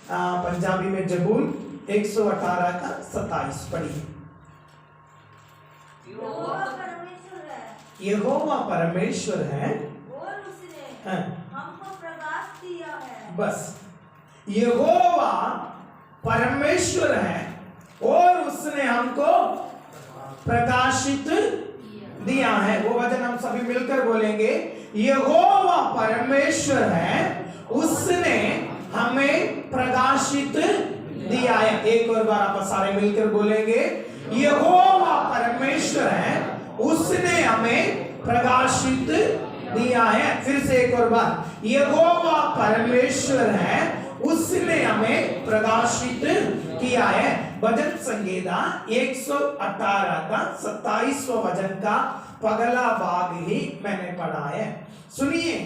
पंजाबी में जबूर 118 का 27 पढ़िए। यहोवा परमेश्वर है और उसने हमको प्रकाश दिया है। बस, यहोवा परमेश्वर है और उसने हमको प्रकाशित दिया है। वो वचन हम सभी मिलकर बोलेंगे, यहोवा परमेश्वर है, उसने हमें प्रकाशित दिया है। एक और बार आप सारे मिलकर बोलेंगे, यहोवा परमेश्वर है, उसने हमें प्रकाशित दिया है। फिर से एक और बार, यहोवा परमेश्वर है, उसने हमें प्रकाशित किया है। भजन संहिता 118 का 27वां वचन का पगला भाग ही मैंने पढ़ा है। सुनिए,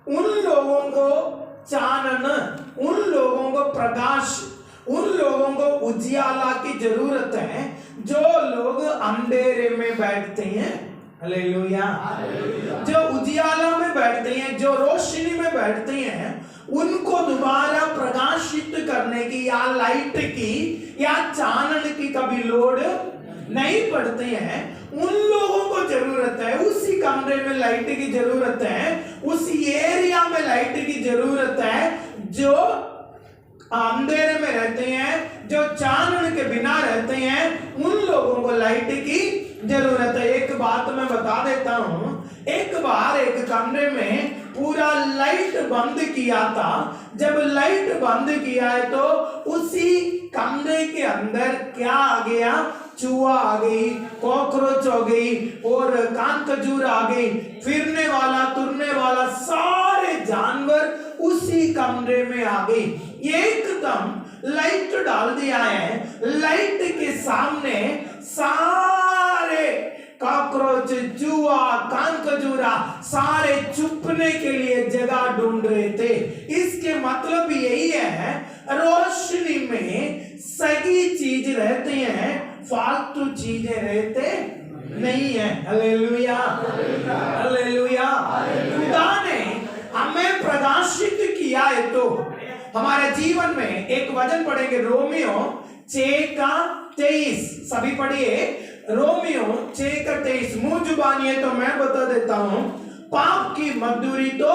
उन लोगों को चानन, उन लोगों को प्रकाश, उन लोगों को उजियाला की जरूरत है जो लोग अंधेरे में बैठते हैं। हालेलुया। जो उजियाला में बैठते हैं, जो रोशनी में बैठते हैं, उनको दोबारा प्रकाशित करने की या लाइट की या चानन की कभी लोड नहीं पड़ती है। उन लोगों को जरूरत है, उसी कमरे में लाइट की जरूरत है, उसी एरिया में लाइट की जरूरत है जो अंधेरे में रहते हैं, जो चानन के बिना रहते हैं। उन लोगों को लाइट की जरूरत है। एक बात मैं बता देता हूं, एक बार एक कमरे में पूरा लाइट बंद किया था। जब लाइट बंद किया है तो उसी कमरे के अंदर क्या आ गया? चूहा आ गई, कॉकरोच हो गई और कांकजूर आ गई। फिरने वाला, तुरने वाला सारे जानवर उसी कमरे में आ गई। एकदम लाइट डाल दिया है, लाइट के सामने सारे कॉकरोच, चूहा, कांकजूरा सारे छुपने के लिए जगह ढूंढ रहे थे। इसके मतलब यही है, रोशनी में सही चीज रहते हैं, फालतू चीजें रहते नहीं है। Hallelujah, hallelujah. खुदा ने हमें प्रकाशित किया है। तो हमारे जीवन में एक वचन पढ़ेंगे, रोमियो 6:23। सभी पढ़िए, रोमियो 6:23। मुंह जुबानी है तो मैं बता देता हूं, पाप की मजदूरी तो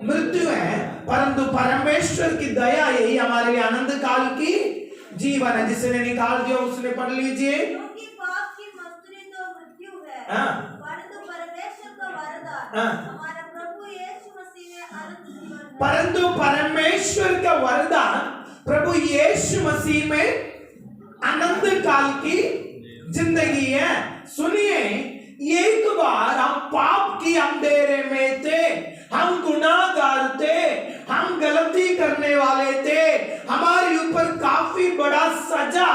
मृत्यु है, परंतु परमेश्वर की दया यही हमारे लिए अनंत काल की जीवन है। जिसने निकाल दिया उसने पढ़ लीजिए। क्योंकि पाप की मजदूरी तो मृत्यु है, परंतु परमेश्वर का वरदान हमारा प्रभु यीशु मसीह में अनंत जीवन है। परंतु परमेश्वर का वरदान प्रभु यीशु मसीह में अनंत काल की जिंदगी है। सुनिए, एक बार हम पाप की अंधेरे में थे, हम गुनाहगार थे, हम गलती करने वाले थे, हमारे ऊपर काफी बड़ा सजा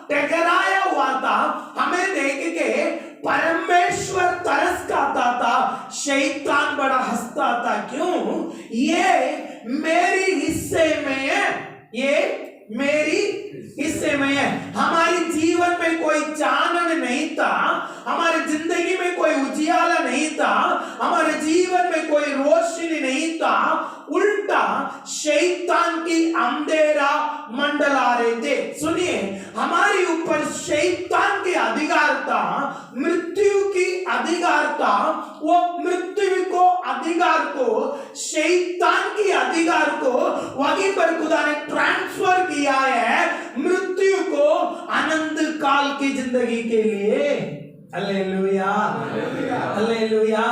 टकराया हुआ था। हमें देख के परमेश्वर तरस खाता था, शैतान बड़ा हंसता था। क्यों? ये मेरी हिस्से में है, ये मेरी हिस्से में है। हमारी जीवन में कोई चानन नहीं था, हमारे जिंदगी में कोई उजियाला नहीं था, हमारे जीवन में कोई रोशनी नहीं था। उल्टा शैतान की अंधेरा मंडला रहे थे। सुनिए, हमारे ऊपर शैतान के अधिकार था, मृत्यु की अधिकार था। वो मृत्यु को अधिकार को, शैतान की अधिकार को वहीं पर खुदा ने ट्रांसफर किया है, मृत्यु को अनंत काल की जिंदगी के लिए। Hallelujah, hallelujah.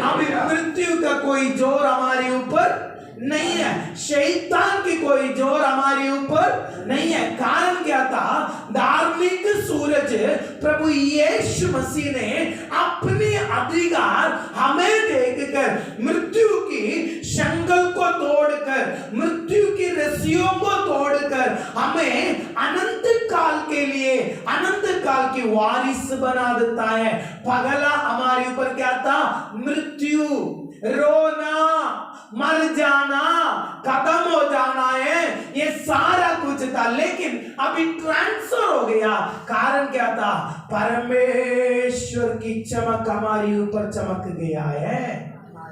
अभी मृत्यु का कोई जोर हमारे ऊपर नहीं है, शैतान की कोई जोर हमारे ऊपर नहीं है। कारण क्या था? धार्मिक सूरज प्रभु यीशु मसीह ने अपने अधिकार हमें देखकर, मृत्यु की संगल को तोड़कर, मृत्यु की रस्सियों को तोड़कर हमें अनंत काल के लिए, अनंत काल की वारिस बना देता है। पगला हमारे ऊपर क्या था? मृत्यु, रोना, मर जाना, खत्म हो जाना है, ये सारा कुछ था। लेकिन अभी ट्रांसफर हो गया। कारण क्या था? परमेश्वर की चमक हमारे ऊपर चमक गया है।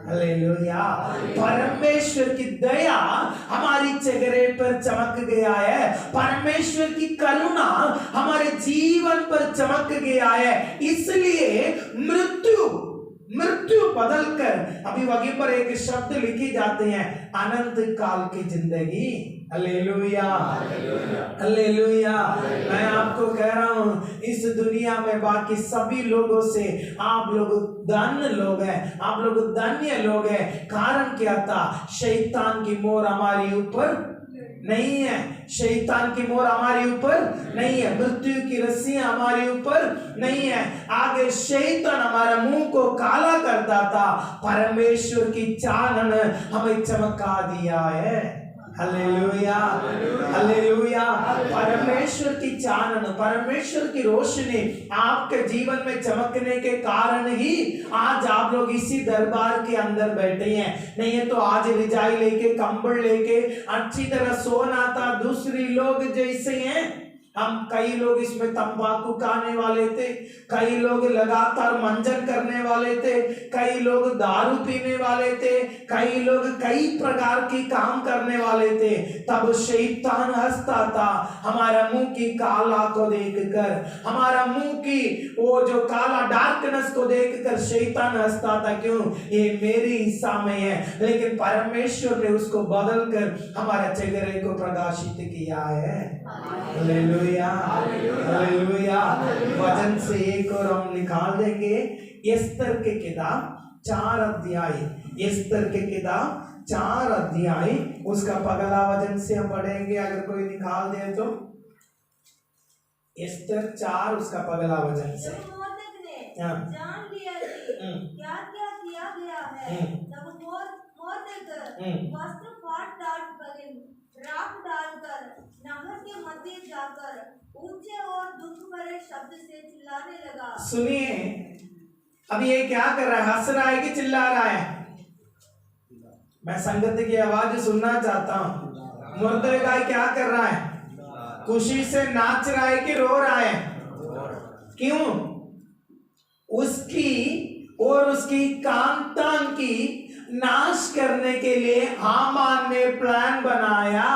हालेलुया। परमेश्वर की दया हमारी चेहरे पर चमक गया है, परमेश्वर की करुणा हमारे जीवन पर चमक गया है, इसलिए मृत्यु बदलकर अभी वहीं पर एक शब्द लिखे जाते हैं, अनंत काल की जिंदगी। Hallelujah, hallelujah. मैं आपको कह रहा हूं, इस दुनिया में बाकी सभी लोगों से आप लोग धन्य लोग हैं, आप लोग धन्य लोग हैं। कारण क्या था? शैतान की मोहर हमारे ऊपर नहीं है, शैतान की मोहर हमारे ऊपर नहीं है, मृत्यु की रस्सियां हमारे ऊपर नहीं है। आगे शैतान हमारा मुंह को काला करता था, परमेश्वर की चानन हमें चमका दिया है। Hallelujah, hallelujah. परमेश्वर की चानन, परमेश्वर की रोशनी आपके जीवन में चमकने के कारण ही आज आप लोग इसी दरबार के अंदर बैठे हैं। नहीं है तो आज रिजाई लेके, कंबल लेके अच्छी तरह सोना था। दूसरी लोग जैसे हैं, हम कई लोग इसमें तंबाकू खाने वाले थे, कई लोग लगातार मंजन करने वाले थे, कई लोग दारू पीने वाले थे, कई लोग कई प्रकार के काम करने वाले थे। तब शैतान हंसता था हमारा मुंह की काला को देखकर, हमारा मुंह की वो जो काला डार्कनेस को देखकर शैतान हंसता था, क्यों? ये मेरी हिस्सा में है। लेकिन परमेश्वर ने उसको बदलकर हमारे चेहरे को प्रकाशित किया है। Hallelujah, hallelujah. वचन से एक और हम निकाल देंगे, एस्तर के किताब 4 अध्याय, एस्तर के किताब 4 अध्याय, उसका पगला वचन से हम पढ़ेंगे। अगर कोई निकाल दे तो एस्तर 4 उसका पगला वचन से। जान लिया कि क्या क्या किया गया है, तब वस्त्र फाड़ राख डालकर नहर के मध्य जाकर ऊंचे और दुख भरे शब्द से चिल्लाने लगा। सुनिए, अब ये क्या कर रहा है? हंस रहा है कि चिल्ला रहा है? मैं संगत की आवाज सुनना चाहता हूँ। मुर्दगाय क्या कर रहा है? खुशी से नाच रहा है कि रो रहा है? क्यों? उसकी और उसकी कांतान की नाश करने के लिए हामान ने प्लान बनाया,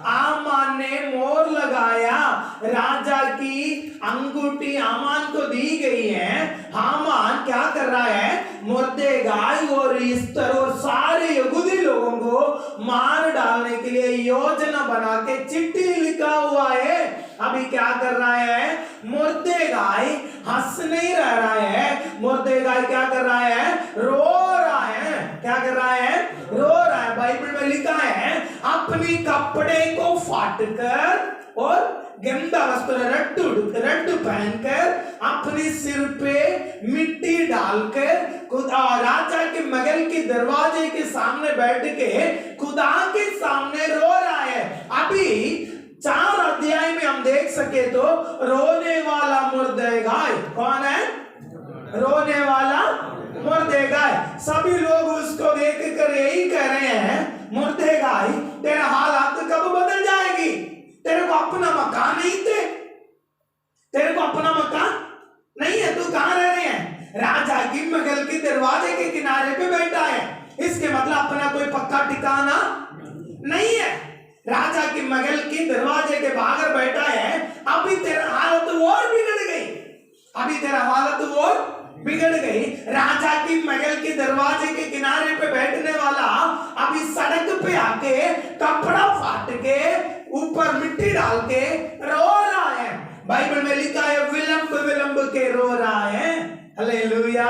हामान ने मोहर लगाया, राजा की अंगूठी हामान को दी गई है। हामान क्या कर रहा है? मुर्देगाय और एस्तर और सारे यहूदी लोगों को मार डालने के लिए योजना बना के चिट्ठी लिखा हुआ है। अभी क्या कर रहा है? मुर्देगाय हंस नहीं रहा है, मुर्देगाय क्या कर रहा है? रो रहा है। क्या कर रहा है? रो रहा है। बाइबल में लिखा है, अपनी कपड़े को फाटकर और गंदा वस्त्र रट्टू पहनकर, अपने सिर पे मिट्टी डालकर, राजा के महल के दरवाजे के सामने बैठ के खुदा के सामने रो रहा है। अभी 4 अध्याय में हम देख सके तो रोने वाला मुर्देगाय कौन है? रोने वाला मुर्देगाय। सभी लोग उसको देखकर यही कह रहे हैं, मुर्देगाय तेरा हालात कब बदल जाएगी? तेरे को अपना मकान नहीं थे, तेरे को अपना मकान नहीं है, तू कहां रह रहे हैं? राजा की महल के दरवाजे के किनारे पे बैठा है। इसके मतलब अपना कोई पक्का ठिकाना नहीं है, राजा की महल के दरवाजे के बाहर बैठा है। अभी तेरा हालत और बिगड़ गई, अभी तेरा हालत और बिगड़ गई। राजा की महल के दरवाजे के किनारे पे बैठने वाला अभी सड़क पे आके कपड़ा फाट के ऊपर मिट्टी डाल के रो रहा है। बाइबल में लिखा है, विलंब विलंब के रो रहा है। Hallelujah,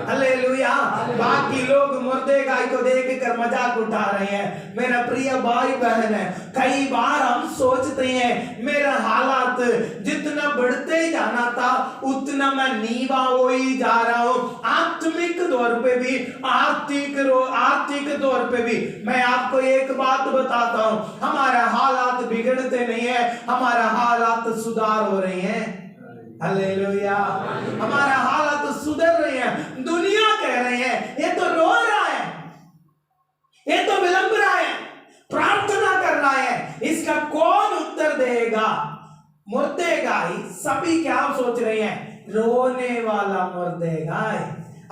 hallelujah. बाकी लोग मुर्देगाय को देखकर मजाक उठा रहे हैं। मेरा प्रिय भाई बहन है, कई बार हम सोचते हैं मेरा हालात जितना बढ़ते जाना था उतना मैं नीवा हो ही जा रहा हूँ। आत्मिक तौर पे भी, आर्थिक तौर पे भी मैं आपको एक बात बताता हूँ, हमारा हालात बिगड़ते नहीं है, हमारा हालात सुधार हो रहे हैं। हालेलुया, हमारा हालात सुधर रहे हैं। दुनिया कह रहे हैं ये तो रो रहा है, ये तो विलंब रहा है, प्रार्थना कर रहा है, इसका कौन उत्तर देगा? मुर्देगाय सभी क्या सोच रहे हैं? रोने वाला मुर्देगाय।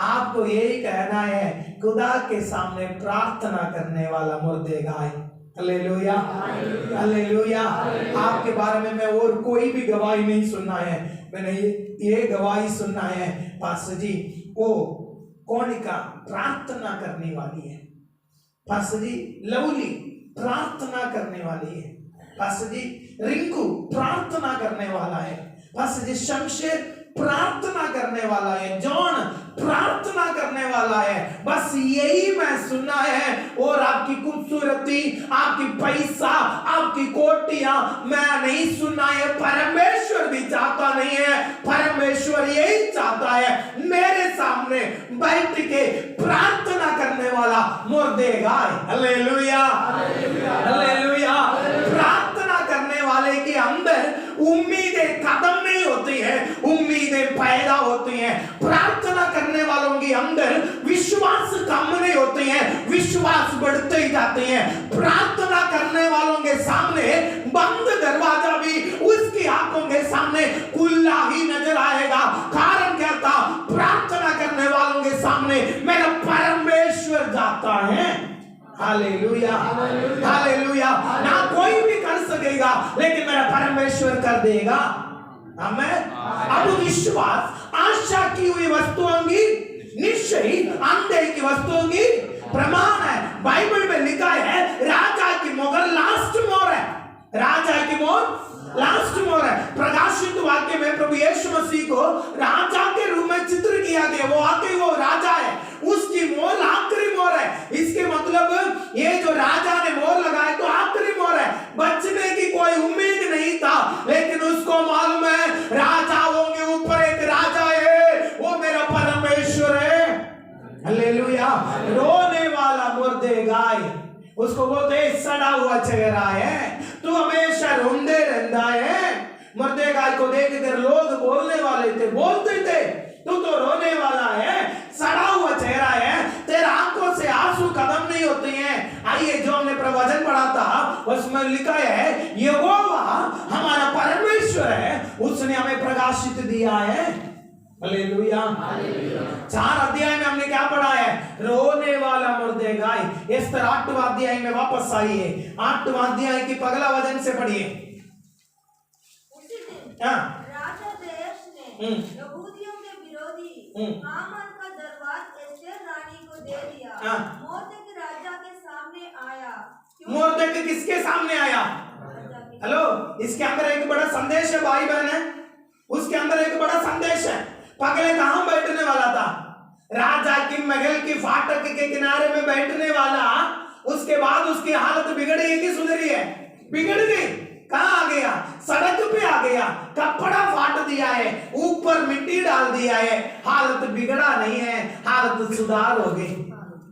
आपको यही कहना है, खुदा के सामने प्रार्थना करने वाला मुर्देगाय। Hallelujah, hallelujah. आपके बारे में मैं और कोई भी गवाही नहीं सुनना है, मैंने ये गवाही सुनना है, पास्टर जी वो कौनिका प्रार्थना करने वाली है, पास्टर जी लवली प्रार्थना करने वाली है, पास्टर जी रिंकू प्रार्थना करने वाला है, पास्टर जी शमशेर प्रार्थना करने वाला है, जॉन प्रार्थना करने वाला है। बस यही मैं सुनना है। और आपकी खूबसूरती, आपकी पैसा, आपकी कोटियां मैं नहीं सुनना है। परमेश्वर भी चाहता नहीं है, परमेश्वर यही चाहता है मेरे सामने बैठ के प्रार्थना करने वाला मुर्देगाय। Hallelujah, hallelujah. प्रार्थना करने वाले के अंदर उम्मीदें खत्म नहीं होती है, उम्मीदें पैदा होती हैं। प्रार्थना करने वालों के अंदर विश्वास कम नहीं होते हैं, विश्वास बढ़ते ही जाते हैं। प्रार्थना करने वालों के सामने बंद दरवाजा भी उसकी आंखों के सामने खुला ही नजर आएगा। कारण क्या था? प्रार्थना करने वालों के सामने मेरा परमेश्वर जाता है। Hallelujah, hallelujah. ना कोई भी कर सकेगा, लेकिन मेरा परमेश्वर कर देगा। आमेन। अब विश्वास आशा की हुई वस्तुओं की निश्चय, अंधे की वस्तुओं की प्रमाण है। बाइबल में लिखा है राजा की मोहर लास्ट मोहर है, राजा की मोहर लास्ट मोहर है। प्रकाशित वाक्य में प्रभु यीशु मसीह को राजा के रूप में चित्र किया गया, वो आके वो राजा है, उसकी मोहर आखिरी मोहर है। इसके मतलब ये जो राजा ने मोहर लगाए तो आखिरी मोहर है, बचने की कोई उम्मीद नहीं था। लेकिन उसको मालूम है राजाओं के ऊपर एक राजा है, वो मेरा परमेश्वर है। हालेलुया। रोने वाला मुर्देगाय, उसको बोलते सड़ा हुआ चेहरा है, तू हमेशा रोंदे रहता है। मुर्देगाय को देखकर लोग बोलने वाले थे, बोलते थे तू तो रोने वाला है, सड़ा हुआ चेहरा है, तेरे आंखों से आंसू खत्म नहीं होते हैं। आइए जो हमने प्रवचन पढ़ा था उसमें लिखा है यहोवा हमारा परमेश्वर है, उसने हमें प्रकाशित दिया है। हालेलुया। 4 अध्याय में हमने क्या पढ़ा है? रोने वाला मुर्देगाय। इस तरह 8वां अध्याय में वापस आइए, 8वां अध्याय की पगला वचन से पढ़िए। उसी दिन राजा देश ने यहूदियों के विरोधी हामान का दरबार एस्तेर रानी को दे दिया। मोर्देक राजा के सामने आया। मोर्देक किसके सामने आया? हेलो, इसके अंदर एक बड़ा संदेश है भाई बहन है, उसके अंदर एक बड़ा संदेश है। पगले कहां बैठने वाला था? राजा की महल की फाटक के किनारे में बैठने वाला। उसके बाद उसकी हालत बिगड़ी है कि सुधरी है? बिगड़ गई। कहां आ गया? सड़क पे आ गया, कपड़ा फाट दिया है, ऊपर मिट्टी डाल दिया है, हालत बिगड़ा नहीं है, हालत सुधार हो गई।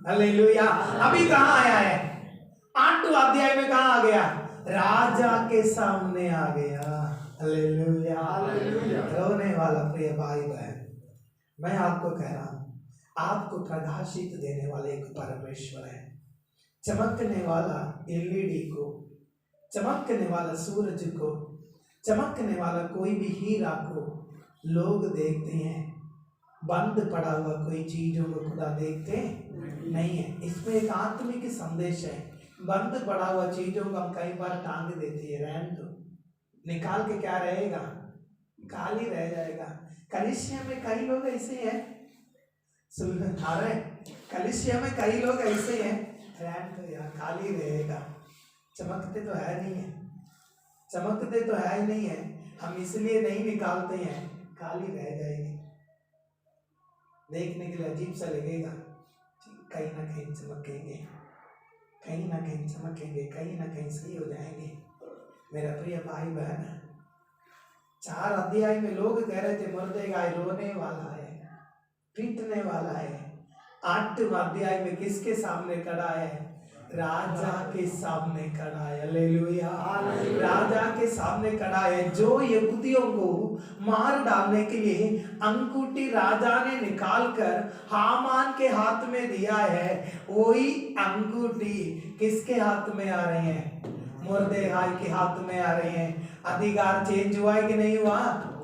हालेलुया। अभी कहां आया है? 8वां अध्याय में कहां आ गया? राजा के सामने आ गया। Hallelujah, hallelujah. रोने वाला प्रिय भाई बहन, मैं आपको कह रहा हूं, आपको प्रकाशित देने वाले एक परमेश्वर है। चमकने वाला एलईडी को, चमकने वाला सूरज को, चमकने वाला कोई भी हीरा को लोग देखते हैं, बंद पड़ा हुआ कोई चीजों को खुदा देखते नहीं है। इसमें एक आत्मिक संदेश है। बंद पड़ा हुआ चीजों को हम कई बार टांग देते हैं, रहन दो, निकाल के क्या रहेगा? खाली रह जाएगा। कलीसिया में कई लोग ऐसे हैं, सुन रहे, कलीसिया में कई लोग ऐसे हैं, रहन दो यार, खाली रहेगा, चमकते तो है नहीं है, चमकते तो है ही नहीं है, हम इसलिए नहीं निकालते हैं, खाली रह जाएंगे। देखने के लिए अजीब सा लगेगा, कहीं ना कहीं चमकेंगे, कहीं ना कहीं चमकेंगे, कहीं ना कहीं सही हो जाएंगे। मेरा प्रिय भाई बहन, 4 अध्याय में लोग कह रहे थे मुर्देगाय रोने वाला है, पीटने वाला है। 8वां अध्याय में किसके सामने खड़ा है? राजा के सामने खड़ा है। हालेलुया, राजा के सामने खड़ा है। जो यहूदियों को मार डालने के लिए अंगूठी राजा ने निकालकर हामान के हाथ में दिया है, वही अंगूठी किसके हाथ में आ रहे हैं? मुर्देगाय के हाथ में आ रहे हैं। अधिकार चेंज हुआ है कि नहीं हुआ?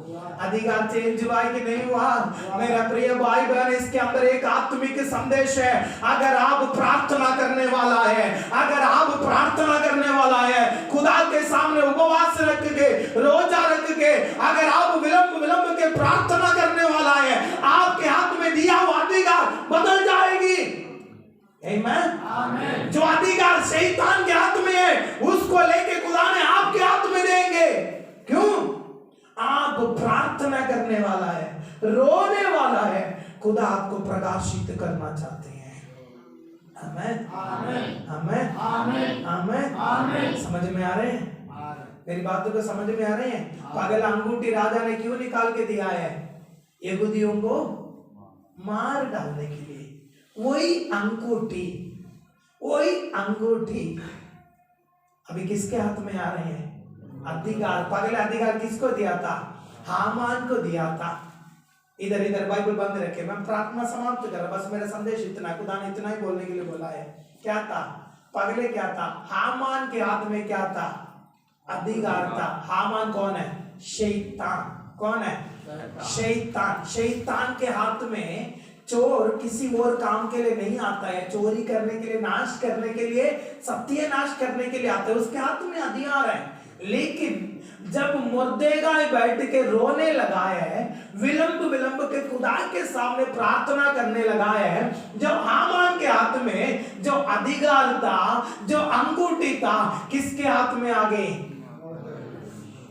अधिकार चेंज हुआ है कि नहीं हुआ? मेरा प्रिय भाई बहन, इसके अंदर एक आत्मिक संदेश है। अगर आप प्रार्थना करने वाला है, अगर आप प्रार्थना करने वाला है, खुदा के सामने उपवास रख के, रोजा रख के, अगर आप विलंब के प्रार्थना करने वाला है, आपके हाथ में दिया हुआ अधिकार बदल जाएगी। आमीन। जो अधिकार शैतान के हाथ में है, उसको लेके खुदा ने आपके हाथ में देंगे। क्यों? आप प्रार्थना करने वाला है, रोने वाला है, खुदा आपको प्रकाशित करना चाहते हैं। आमीन, आमीन, आमीन, आमीन, आमीन, आमीन। समझ में आ रहे हैं? मेरी बातों को समझ में आ रहे हैं? पागल अंगूठी राजा ने क्यों निकाल के दिया है? यहूदियों को मार डालने के लिए। वही अंगूठी अभी किसके हाथ में आ रहे हैं? अधिकार। पागल अधिकार किसको दिया था? हामान को दिया था। इधर बाइबल बंद रखे, मैं प्रार्थना समाप्त कर, बस मेरा संदेश इतना, खुदा ने इतना ही बोलने के लिए बोला है। क्या था पागले? क्या था? हामान के हाथ में क्या था? अधिकार था। हामान कौन है? शैतान। कौन है? शैतान। शैतान के हाथ में चोर किसी और काम के लिए नहीं आता है, चोरी करने के लिए, नाश करने के लिए, सत्यानाश करने के लिए आता है। उसके हाथ में अधिकार है। लेकिन जब मुर्देगाय बैठ के रोने लगा है, विलंब के खुदा के सामने प्रार्थना करने लगा है, जब हामान के हाथ में जो अधिकार था, जो अंगूठी था, किसके हाथ में आ गई?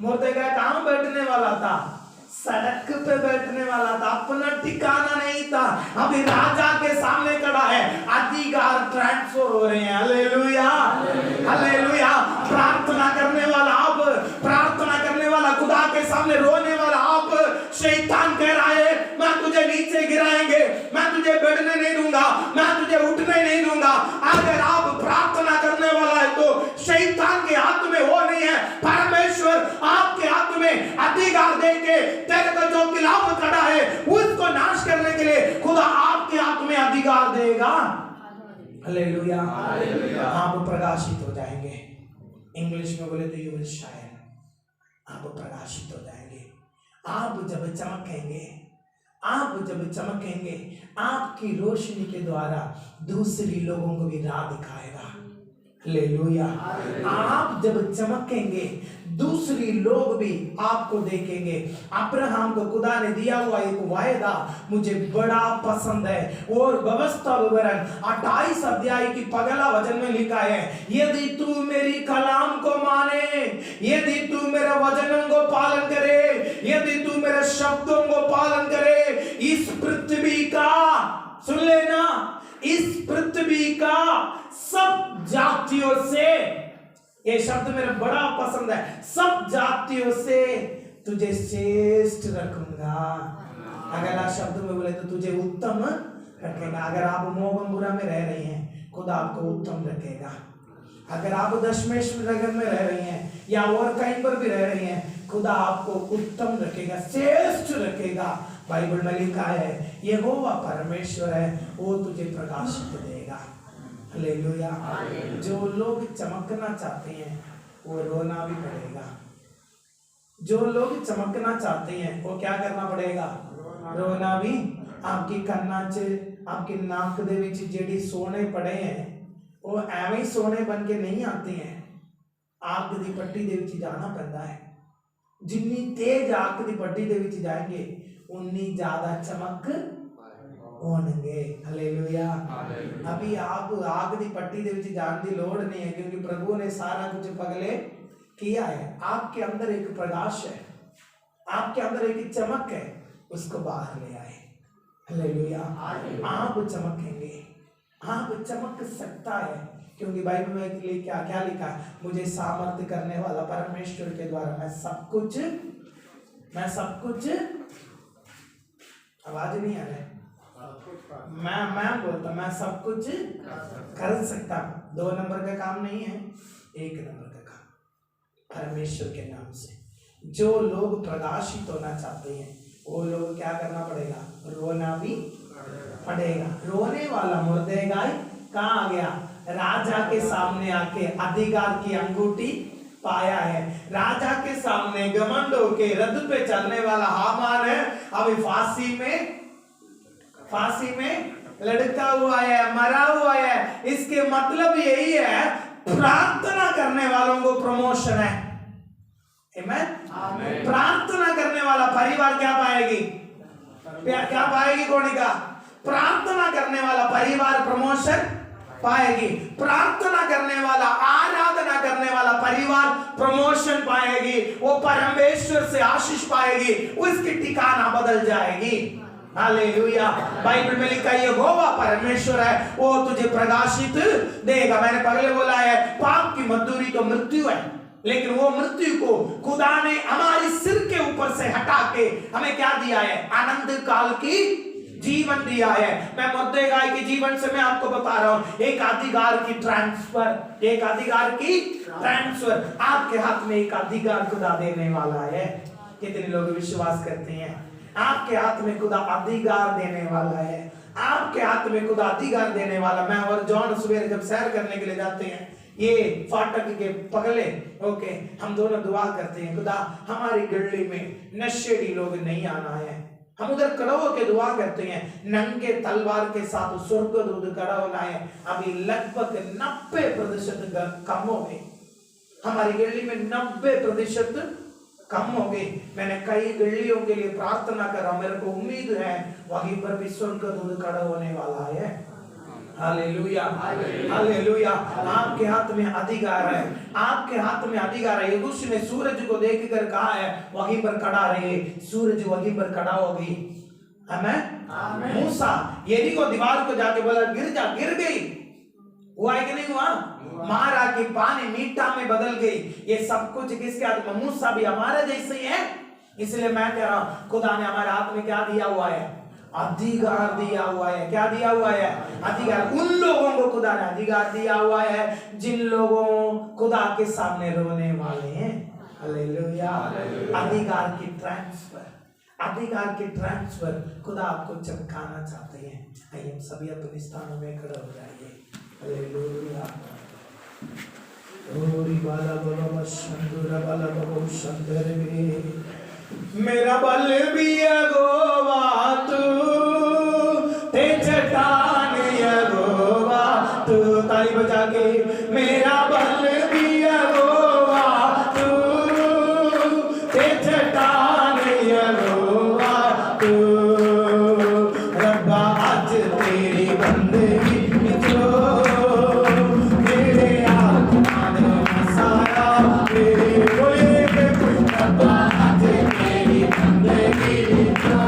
मुर्देगाय कहां बैठने वाला था? सड़क पे बैठने वाला था, अपना ठिकाना नहीं था। अभी राजा के सामने खड़ा है, अधिकार ट्रांसफर हो रहे हैं। Hallelujah, hallelujah. प्रार्थना करने वाला आप, प्रार्थना करने वाला, खुदा के सामने रोने वाला आप, शैतान कह रहा है मैं तुझे नीचे गिराएंगे, मैं तुझे बैठने नहीं दूंगा, मैं तुझे उठने नहीं दूंगा। अगर आप प्रार्थना करने वाला है तो शैतान के हाथ में वो नहीं है, परमेश्वर आपके हाथ में अधिकार देके तेरे को जो खिलाफ खड़ा है उसको नाश करने के लिए खुदा आपके हाथ में अधिकार देगा। हालेलुया, आप प्रकाशित हो जाएंगे। इंग्लिश में बोले तो यू विल शाइन, आप प्रकाशित हो जाएंगे। आप जब चमकेंगे, आप जब चमकेंगे, आपकी रोशनी के द्वारा दूसरी लोगों को भी राह दिखाएगा। हालेलुया। आप जब चमकेंगे, दूसरी लोग भी आपको देखेंगे। अब्राहम को खुदा ने दिया हुआ एक वायदा मुझे बड़ा पसंद है, और व्यवस्था विवरण 28 अध्याय की पगला वचन में लिखा है, यदि तू मेरी कलाम को माने, यदि तू मेरे वचनों को पालन करे, यदि तू मेरे शब्दों को पालन करे, इस पृथ्वी का, सुन लेना, इस पृथ्वी का सब जातियों से, ये शब्द मेरे बड़ा पसंद है, सब जातियों से तुझे श्रेष्ठ रखूंगा। अगला शब्द में बोले तो तुझे उत्तम रखेगा। अगर आप मोहबुरा में रह रही हैं, खुदा आपको उत्तम रखेगा। अगर आप दशमेश नगर में रह रही हैं या और कहीं पर भी रह रही हैं, खुदा आपको उत्तम रखेगा, श्रेष्ठ रखेगा। बाइबल में लिखा है यहोवा परमेश्वर है, वो तुझे प्रकाशित देगा। हालेलुया। जो लोग चमकना चाहते हैं वो रोना भी पड़ेगा। जो लोग चमकना चाहते हैं वो क्या करना पड़ेगा? रोना भी। आपकी कन्ना च, आपकी नाक दे विच जेडी सोने पड़े हैं वो एवं ही सोने बन के नहीं आते हैं, आग दी पट्टी दे विच जाना पड़ता है। जिन्नी तेज आग दी पट्टी दे विच जाएंगे उन्नी ज्यादा चमक होंगे। हालेलुया। अभी आप आग दी पट्टी दे विच जान दी लोड़ नहीं है, क्योंकि प्रभु ने सारा कुछ पगले किया है। आपके अंदर एक प्रकाश है, आपके अंदर एक चमक है, उसको बाहर ले आए। हालेलुया। आप चमकेंगे, आप चमक सकता है, क्योंकि बाइबल में लिए क्या क्या लिखा है? मुझे सामर्थ्य करने वाला परमेश्वर के द्वारा मैं सब कुछ आवाज नहीं आ रहा है, मैं बोलता मैं सब कुछ कर सकता। 2 नंबर का काम नहीं है, 1 नंबर का काम परमेश्वर के नाम से। जो लोग प्रकाशित होना चाहते हैं वो लोग क्या करना पड़ेगा? रोना भी पड़ेगा। रोने वाला मुर्देगाय कहाँ आ गया? राजा के सामने आके अधिकार की अंगूठी पाया है। राजा के सामने घमंड होके रथ पे चलने वाला हामान है, अभी फांसी में लटका हुआ है, मरा हुआ है। इसके मतलब यही है, प्रार्थना करने वालों को प्रमोशन है। आमीन। प्रार्थना करने वाला परिवार क्या पाएगी? क्या पाएगी? कौन का? प्रार्थना करने वाला परिवार प्रमोशन पाएगी। प्रार्थना करने वाला, आराधना करने वाला परिवार प्रमोशन पाएगी। वो परमेश्वर से आशीष पाएगी, उसकी ठिकाना बदल जाएगी। हालेलुया। बाइबल में लिखा है यहोवा परमेश्वर है, वो तुझे प्रकाशित देगा। मैंने पहले बोला है, पाप की मजदूरी तो मृत्यु है, लेकिन वो मृत्यु को खुदा ने हमारे सिर के ऊपर से हटा के हमें क्या दिया है? आनंद काल की जीवन दिया है। मैं मर्देगाय के जीवन से मैं आपको बता रहा हूं, एक अधिकार की ट्रांसफर, एक अधिकार की ट्रांसफर। आपके हाथ में एक अधिकार खुदा देने वाला है। कितने लोग विश्वास करते हैं? आपके हाथ में खुदा अधिकार देने वाला है। आपके हाथ में खुदा अधिकार देने वाला। मैं और जॉन सवेरे जब सैर करने के लिए जाते हैं, ये फाटक के पगले ओके, हम दोनों दुआ करते हैं, खुदा हमारी गली में नशेड़ी लोग नहीं आना है। हम उधर खड़ा होकर दुआ करते हैं, नंगे तलवार के साथ स्वर्गदूत खड़ा होना है। अभी लगभग 90% कम हो गए हमारी गली में, 90% कम हो गई। मैंने कई गलियों के लिए प्रार्थना करा, मेरे को उम्मीद है वहीं पर भी स्वर्गदूत खड़ा होने वाला है। Hallelujah, hallelujah. आपके हाथ में अधिकार है, आपके हाथ में अधिकार है। यहोशू ने सूरज को देखकर कहा है वहीं पर खड़ा रहे, सूरज वहीं पर खड़ा हो गई। आमीन। मूसा यरीको दीवार को जाके बोला गिर जा, गिर गई। हुआ है कि नहीं हुआ? मारा कि पानी मीठा में बदल गई। ये सब कुछ किसके हाथ में? मूसा भी हमारे जैसे ही है। इसलिए मैं कह रहा हूं, खुदा ने हमारे हाथ में क्या दिया हुआ है? अधिकार दिया हुआ है। क्या दिया हुआ है? अधिकार। उन लोगों को खुदा ने अधिकार दिया हुआ है जिन लोगों खुदा के सामने रोने वाले हैं। हालेलुया। अधिकार की ट्रांसफर, अधिकार की ट्रांसफर खुदा आपको चमकाना चाहते हैं। आइए हम सभी अपने स्थानों में खड़े हो जाइए। हालेलुया। ओरी बाला बाबा शंदुरा बाला बाबा शंदर में मेरा बल भी यहोवा तू, ते चट्टान यहोवा तू। ताली बजा के मेरा बल भी यहोवा तू, ते चट्टान यहोवा तू। रब्बा आज तेरी बंदगी जो तेरे आत्मा ने सारा तेरे बोले रब्बा आज तेरी बंदगी जो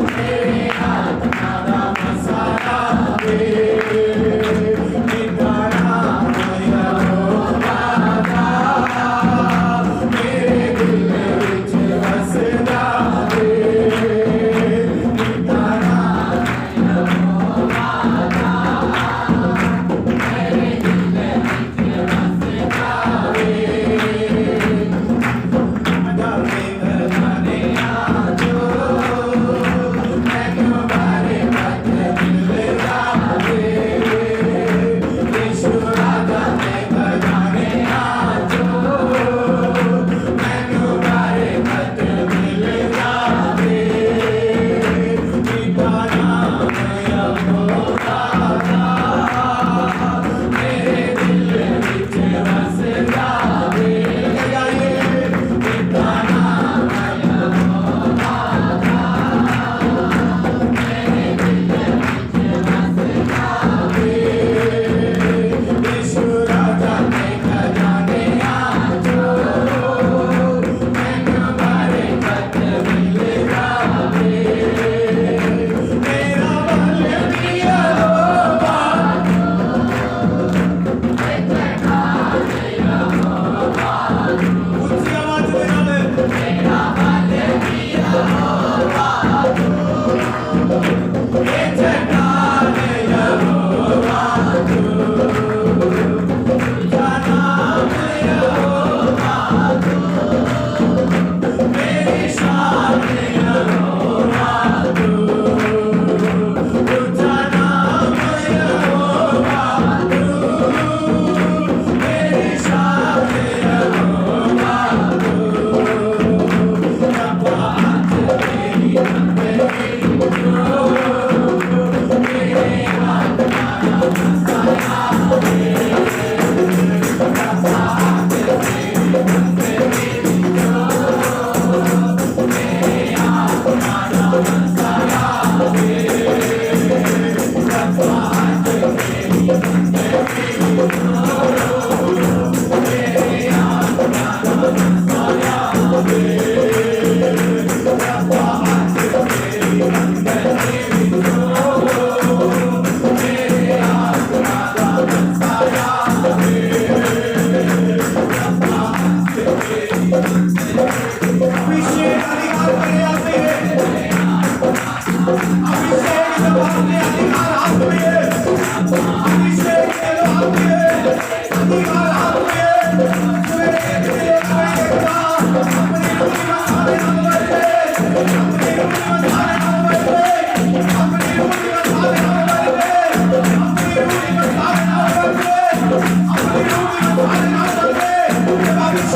तेरे आत्मा दा सारा तेरे निकारा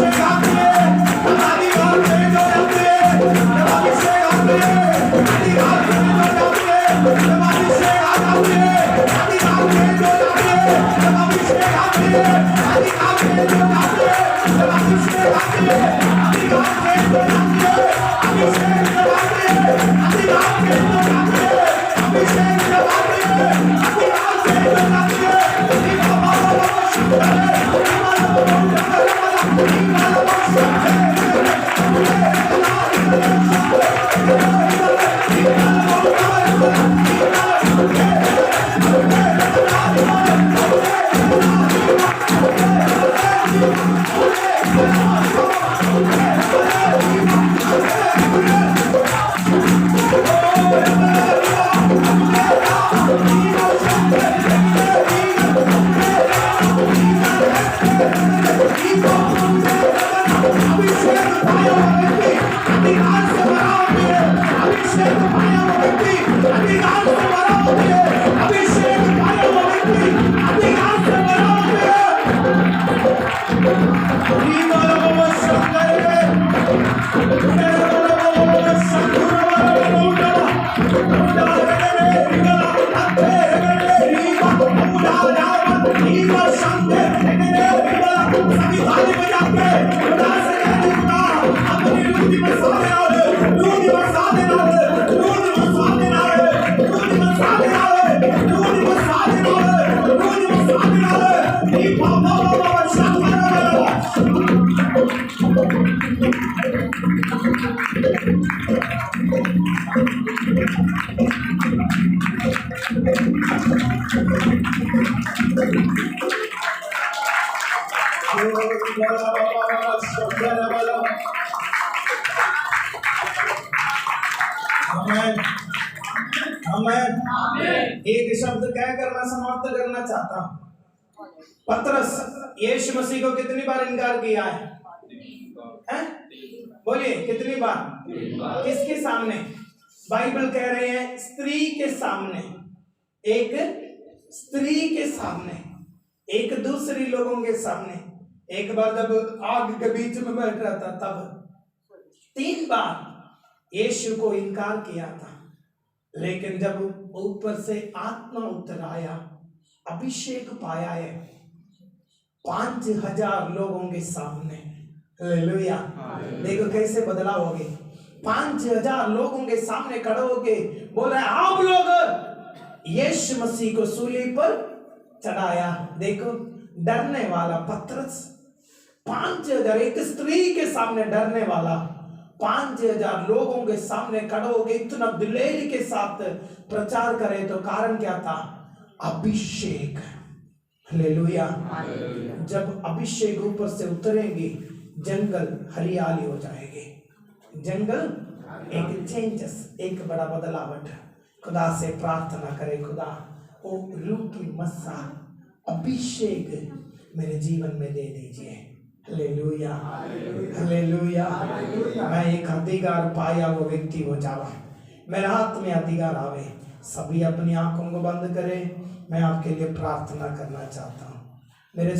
अभिषेक आती है, अधिकार चेंज हो जाती है, जब अभिषेक आती है, अधिकार चेंज हो जाती है, जब अभिषेक आती है, अधिकार चेंज हो जाती है, जब अभिषेक आती है, अधिकार चेंज हो जाती है, जब अभिषेक आती है, अधिकार चेंज हो जाती है, अभिषेक जब आती है, अधिकार चेंज हो जाती है, अभिषेक जब आती है, अधिकार चेंज हो जाती है, एक शब्द कहकर मैं समाप्त करना चाहता हूं। पतरस यीशु मसीह को कितनी बार इनकार किया है? बोलिए कितनी बार? किसके सामने? बाइबल कह रहे हैं स्त्री के सामने, एक स्त्री के सामने, एक दूसरी लोगों के सामने। एक बार जब आग के बीच में बैठ रहा था तब 3 बार यीशु को इनकार किया था, लेकिन जब ऊपर से आत्मा उतर आया, अभिषेक पाया है 5000 लोगों के सामने। हालेलुया। देखो कैसे बदलाव हो गए। 5000 लोगों के सामने खड़े होके बोल रहे आप लोग यीशु मसीह को सूली पर चढ़ाया। देखो डरने वाला पतरस 5000, एक स्त्री के सामने डरने वाला 5000 लोगों के सामने खड़े होके इतना दिलेरी के साथ प्रचार करे, तो कारण क्या था? अभिषेक। हालेलुया। जब अभिषेक ऊपर से उतरेंगे जंगल हरियाली हो जाएगी, जंगल एक चेंजेस, एक बड़ा बदलावट। खुदा से प्रार्थना करें, खुदा ओ रूह की मस्सा अभिषेक मेरे जीवन में दे दीजिए। Hallelujah, hallelujah. मैं एक अधिकार पाया वो व्यक्ति हो जावा, मेरे हाथ में अधिकार आवे। सभी अपनी आंखों को बंद करें, मैं आपके लिए प्रार्थना करना चाहता हूँ। मेरे